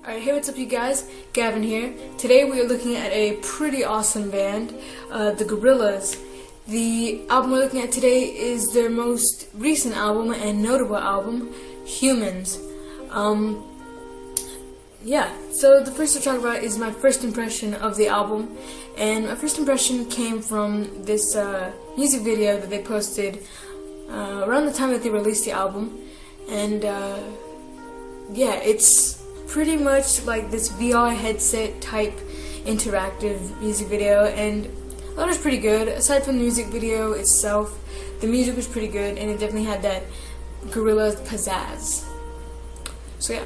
Alright, hey, what's up you guys? Gavin here. Today we are looking at a pretty awesome band, the Gorillaz. The album we're looking at today is their most recent album and notable album, Humanz. So the first to talk about is my first impression of the album, and my first impression came from this music video that they posted around the time that they released the album, and it's pretty much like this VR headset type interactive music video, and I thought it was pretty good. Aside from the music video itself, the music was pretty good, and it definitely had that Gorillaz pizzazz. So yeah.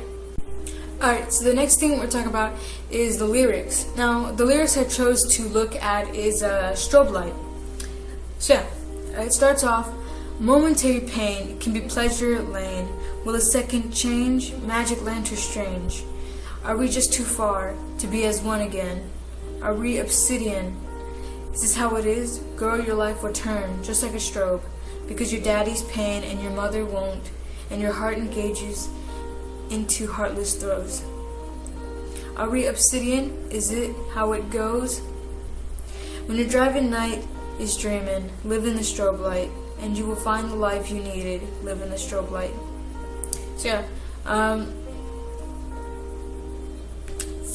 Alright, so the next thing we're talking about is the lyrics. Now, the lyrics I chose to look at is Strobe Light. So yeah, it starts off, momentary pain can be pleasure lane. Will a second change? Magic lantern strange. Are we just too far to be as one again? Are we obsidian? Is this how it is? Girl, your life will turn just like a strobe, because your daddy's pain and your mother won't, and your heart engages into heartless throes. Are we obsidian? Is it how it goes? When you're driving night is dreaming, live in the strobe light, and you will find the life you needed, live in the strobe light. So yeah,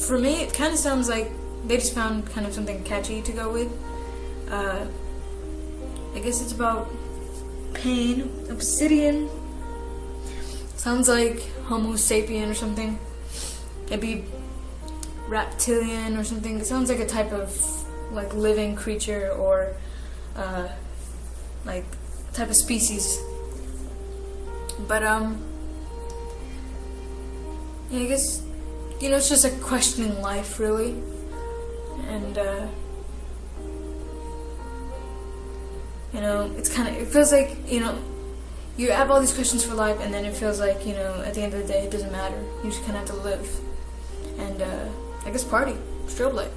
for me it kind of sounds like they just found kind of something catchy to go with. I guess it's about pain, obsidian, sounds like Homo sapien or something, maybe reptilian or something. It sounds like a type of like living creature or like type of species, but yeah, I guess, it's just a questioning life, really, and, it feels like, you have all these questions for life, and then it feels like, at the end of the day, it doesn't matter. You just kind of have to live, and, I guess party, strobe light.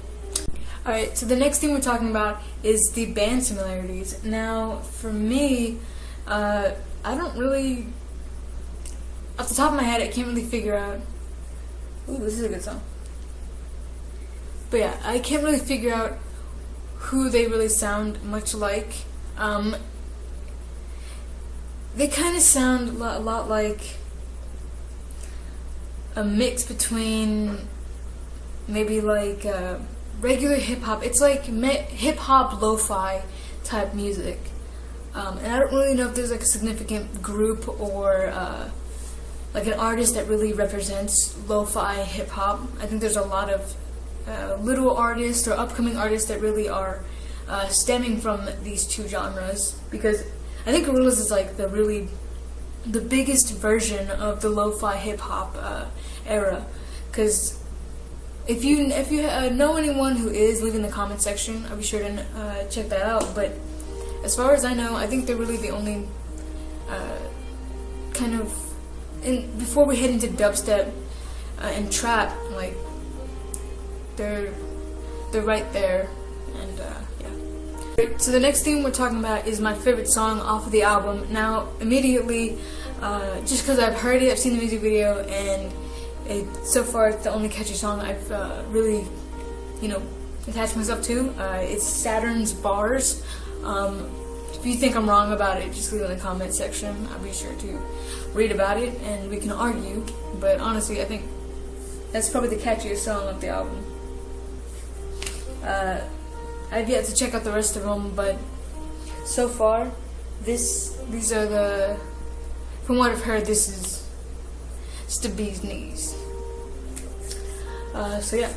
Alright, so the next thing we're talking about is the band similarities. Now, for me, I don't really, off the top of my head, I can't really figure out. Ooh, this is a good song. But yeah, I can't really figure out who they really sound much like. They kind of sound a lot like a mix between maybe like regular hip-hop. It's like hip-hop lo-fi type music. And I don't really know if there's like a significant group or like an artist that really represents lo-fi hip-hop. I think there's a lot of little artists or upcoming artists that really are stemming from these two genres, because I think Gorillaz is like the biggest version of the lo-fi hip-hop era. Because if you know anyone who is, leave in the comment section. I'll be sure to check that out. But as far as I know, I think they're really the only kind of, and before we head into dubstep and trap, like they're right there, and yeah. So the next thing we're talking about is my favorite song off of the album. Now, immediately, just because I've heard it, I've seen the music video, and so far it's the only catchy song I've really, attached myself to. It's Saturn's Bars. If you think I'm wrong about it, just leave it in the comment section. I'll be sure to read about it and we can argue. But honestly, I think that's probably the catchiest song of the album. I've yet to check out the rest of them, but so far, these are from what I've heard, this is the bee's knees. So yeah.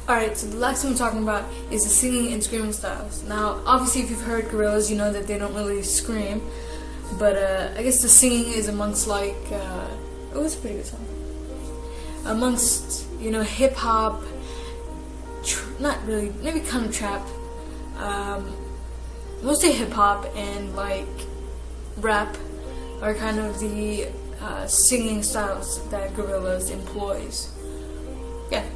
Alright, so the last thing I'm talking about is the singing and screaming styles. Now, obviously, if you've heard Gorillaz, you know that they don't really scream, but I guess the singing is amongst like, it's a pretty good song. Amongst, hip-hop, not really, maybe kind of trap, mostly hip-hop and like rap are kind of the singing styles that Gorillaz employs. Yeah.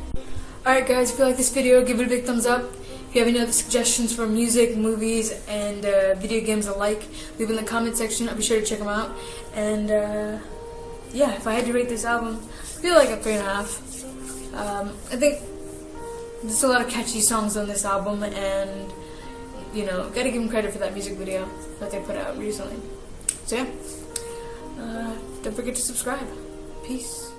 Alright guys, if you like this video, give it a big thumbs up. If you have any other suggestions for music, movies, and video games alike, leave in the comment section. I'll be sure to check them out. And yeah, if I had to rate this album, I feel like a 3.5. I think there's a lot of catchy songs on this album, and you know, gotta give them credit for that music video that they put out recently. So yeah, don't forget to subscribe. Peace.